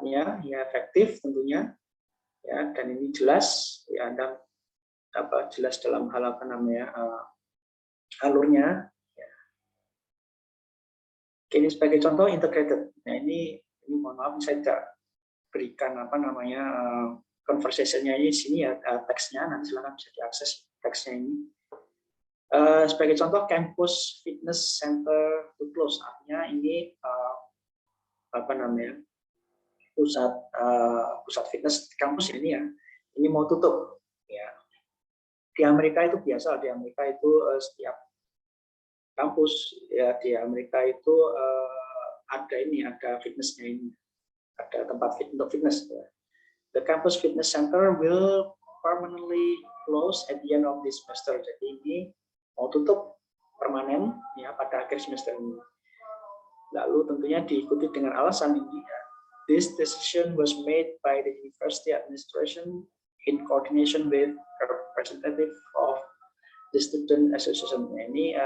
ya efektif tentunya, ya dan ini jelas ya Anda jelas dalam hal apa namanya alurnya. Ya. Ini sebagai contoh integrated. Nah ini mohon maaf saya tidak berikan apa namanya conversation-nya ini sini ya teksnya, nanti silakan bisa diakses teksnya ini. Sebagai contoh campus fitness center to close, artinya ini apa namanya pusat fitness kampus ini ya, ini mau tutup ya. Di Amerika itu biasa, di Amerika itu setiap kampus ya di Amerika itu ada fitnessnya ini, ada tempat untuk fitness. Ya. The campus fitness center will permanently close at the end of this semester. Jadi ini mau tutup permanen ya pada akhir semester ini. Lalu tentunya diikuti dengan alasan ini ya. This decision was made by the university administration in coordination with a representative of the student association. Ini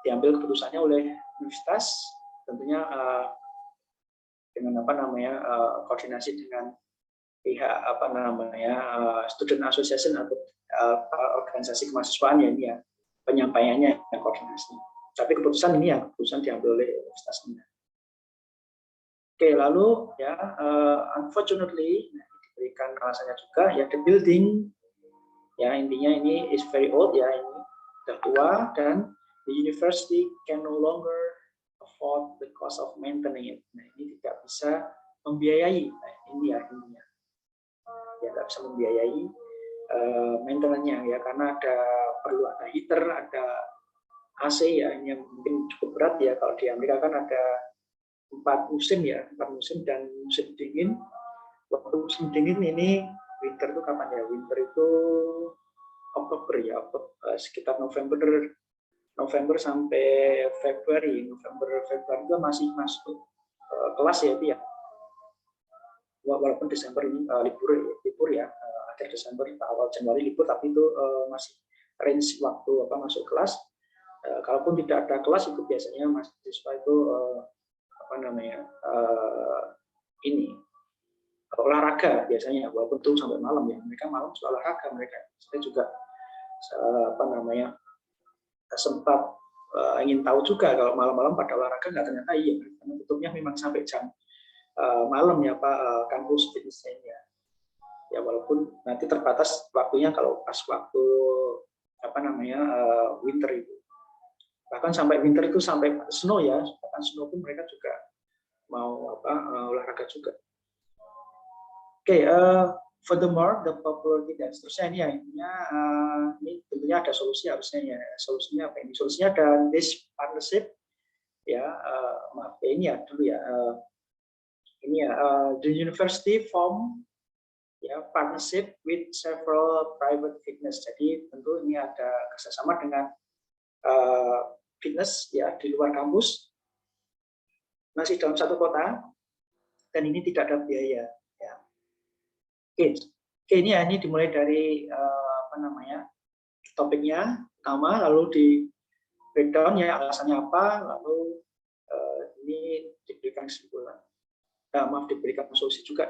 diambil keputusannya oleh universitas, tentunya dengan apa namanya koordinasi dengan pihak apa namanya student association atau organisasi kemahasiswaan ya ini ya penyampaiannya yang koordinasi. Tapi keputusan ini ya keputusan diambil oleh universitas ini. Oke, lalu ya unfortunately diberikan alasannya juga ya the building ya intinya ini is very old ya ini sudah tua dan the university can no longer afford the cost of maintaining it. Nah ini tidak bisa membiayai. Nah ini ya intinya ya tidak bisa membiayai maintenance-nya ya karena perlu ada heater, ada AC ya ini yang mungkin cukup berat ya kalau di Amerika kan ada 4 musim ya, 4 musim dan musim dingin. Waktu musim dingin ini winter itu kapan ya? Winter itu Oktober ya, sekitar November sampai Februari. Februari itu masih masuk kelas ya itu ya. Walaupun Desember ini libur ya, akhir Desember awal Januari libur, tapi itu masih range waktu masuk kelas. Kalaupun tidak ada kelas itu biasanya mahasiswa itu apa namanya ini olahraga biasanya walaupun tuh sampai malam ya mereka malam suka olahraga mereka. Saya juga apa namanya sempat ingin tahu juga kalau malam-malam pada olahraga nggak, ternyata iya karena tutupnya memang sampai jam malam ya Pak kampus fitnessnya ya walaupun nanti terbatas waktunya kalau pas waktu apa namanya winter itu. Bahkan sampai winter itu sampai snow ya, bahkan snow pun mereka juga mau olahraga juga. Oke, furthermore the popularity dan seterusnya ini ya intinya ini tentunya ada solusi harusnya ya. Solusinya apa ini? Solusinya ada this partnership ya maaf ini ya dulu ya ini ya the university form ya partnership with several private fitness. Jadi tentu ini ada kerjasama dengan fitness ya di luar kampus masih dalam satu kota dan ini tidak ada biaya ya. Oke, ini ya ini dimulai dari apa namanya topiknya pertama lalu di breakdown ya alasannya apa lalu ini diberikan kesimpulan. Maaf diberikan solusi juga.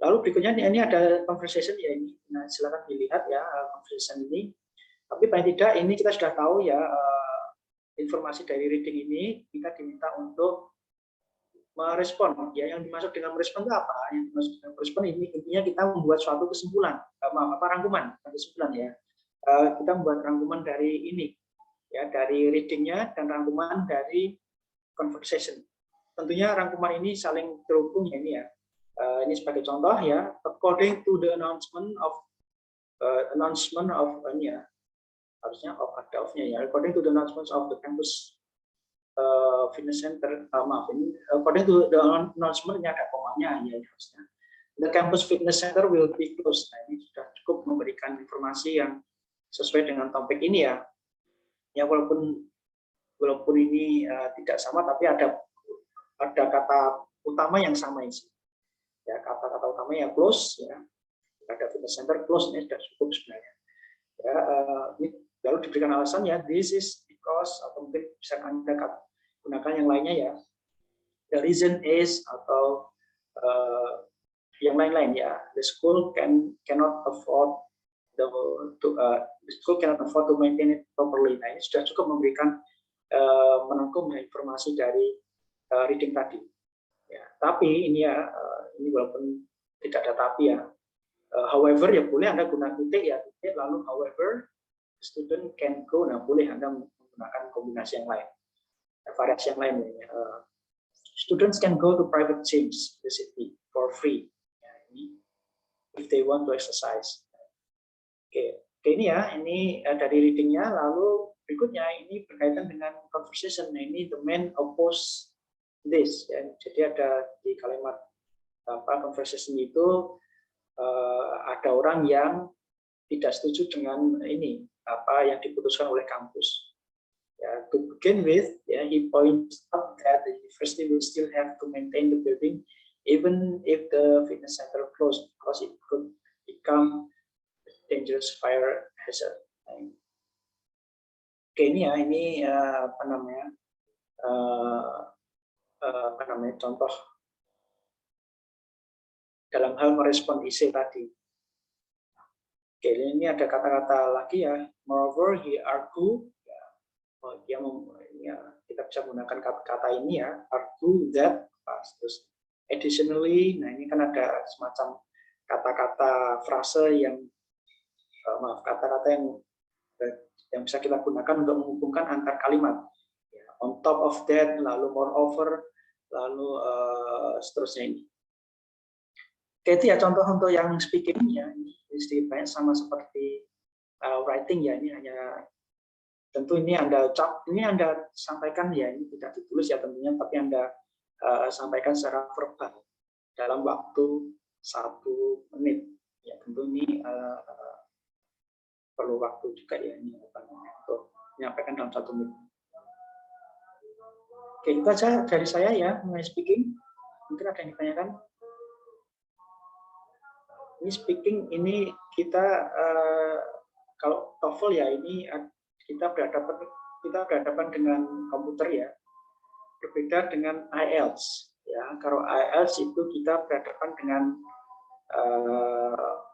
Lalu berikutnya ini ada conversation ya ini. Nah, silakan dilihat ya conversation ini. Tapi paling tidak ini kita sudah tahu ya informasi dari reading ini kita diminta untuk merespon ya yang dimaksud dengan merespon itu apa? Yang dimaksud dengan merespon ini intinya kita membuat suatu kesimpulan, rangkuman kesimpulan ya. Kita membuat rangkuman dari ini ya dari readingnya dan rangkuman dari conversation. Tentunya rangkuman ini saling terhubung ya ini ya. Ini sebagai contoh ya, according to the announcement of ini ya harusnya of-nya ya, according to the announcements of the campus fitness center, maaf ini according to the announcement ini ada komanya ya harusnya. The campus fitness center will be closed. Nah, ini sudah cukup memberikan informasi yang sesuai dengan topik ini ya. Ya walaupun ini tidak sama, tapi ada kata utama yang sama isi. Ya kata-kata utama yang close ya. Ada fitness center close ini sudah cukup sebenarnya. Ya, ini lalu diberikan alasan ya, this is because, atau mungkin bisa Anda gunakan yang lainnya ya. The reason is atau yang lain-lain ya. The school cannot afford the school cannot afford to maintain it properly. Nah, ini sudah cukup memberikan menangkum informasi dari reading tadi. Ya, tapi ini ya ini walaupun tidak ada tapi ya. However ya boleh Anda gunakan titik ya titik lalu however student can go. Nah boleh Anda menggunakan kombinasi yang lain, variasi yang lain ya. Students can go to private gyms in the city for free. Ya, ini if they want to exercise. Oke, ini ya ini dari readingnya. Lalu berikutnya ini berkaitan dengan conversation. Nah, ini the man oppose this. Ya. Jadi ada di kalimat conversation itu ada orang yang tidak setuju dengan ini apa yang diputuskan oleh kampus. Ya, to begin with, ya, he points out that the university will still have to maintain the building even if the fitness center closed because it could become dangerous fire hazard. Oke, ini ya ini apa namanya contoh dalam hal merespon isi tadi. Oke, ini ada kata-kata lagi ya. Moreover, he argue, ya, kita bisa menggunakan kata ini ya. Argue that, terus additionally, nah ini kan ada semacam kata-kata frase yang, kata-kata yang bisa kita gunakan untuk menghubungkan antar kalimat. Ya, on top of that, lalu moreover, lalu seterusnya ini. Oke, itu ya contoh untuk yang speaking ya, ini sedikit banyak sama seperti writing ya, ini hanya tentu ini Anda sampaikan ya, ini tidak ditulis ya tentunya, tapi Anda sampaikan secara verbal dalam waktu 1 menit. Ya tentu ini perlu waktu juga ya ini untuk menyampaikan dalam 1 menit. Oke, itu aja dari saya ya mengenai speaking. Mungkin ada yang ditanyakan. Ini speaking ini kita kalau TOEFL ya ini kita berhadapan dengan komputer ya, berbeda dengan IELTS ya. Kalau IELTS itu kita berhadapan dengan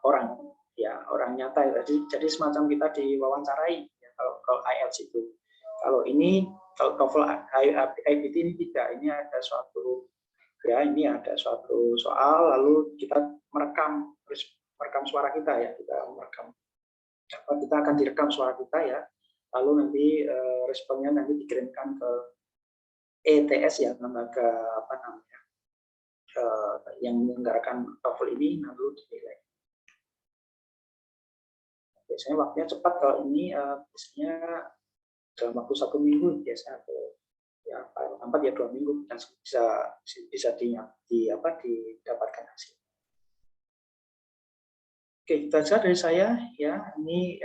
orang ya, orang nyata. Jadi semacam kita diwawancarai ya, kalau IELTS itu. Kalau ini kalau TOEFL IBT ini tidak, ini ada suatu ya, ini ada suatu soal lalu kita merekam suara kita ya, kita akan direkam suara kita ya, lalu nanti responnya nanti dikirimkan ke ETS ya, lembaga apa namanya yang menyelenggarakan TOEFL ini, lalu dinilai. Biasanya waktunya cepat kalau ini biasanya dalam waktu 1 minggu biasanya, atau ya paling lambat ya 2 minggu bisa didapatkan hasil. Oke, itu saja dari saya ya. Ini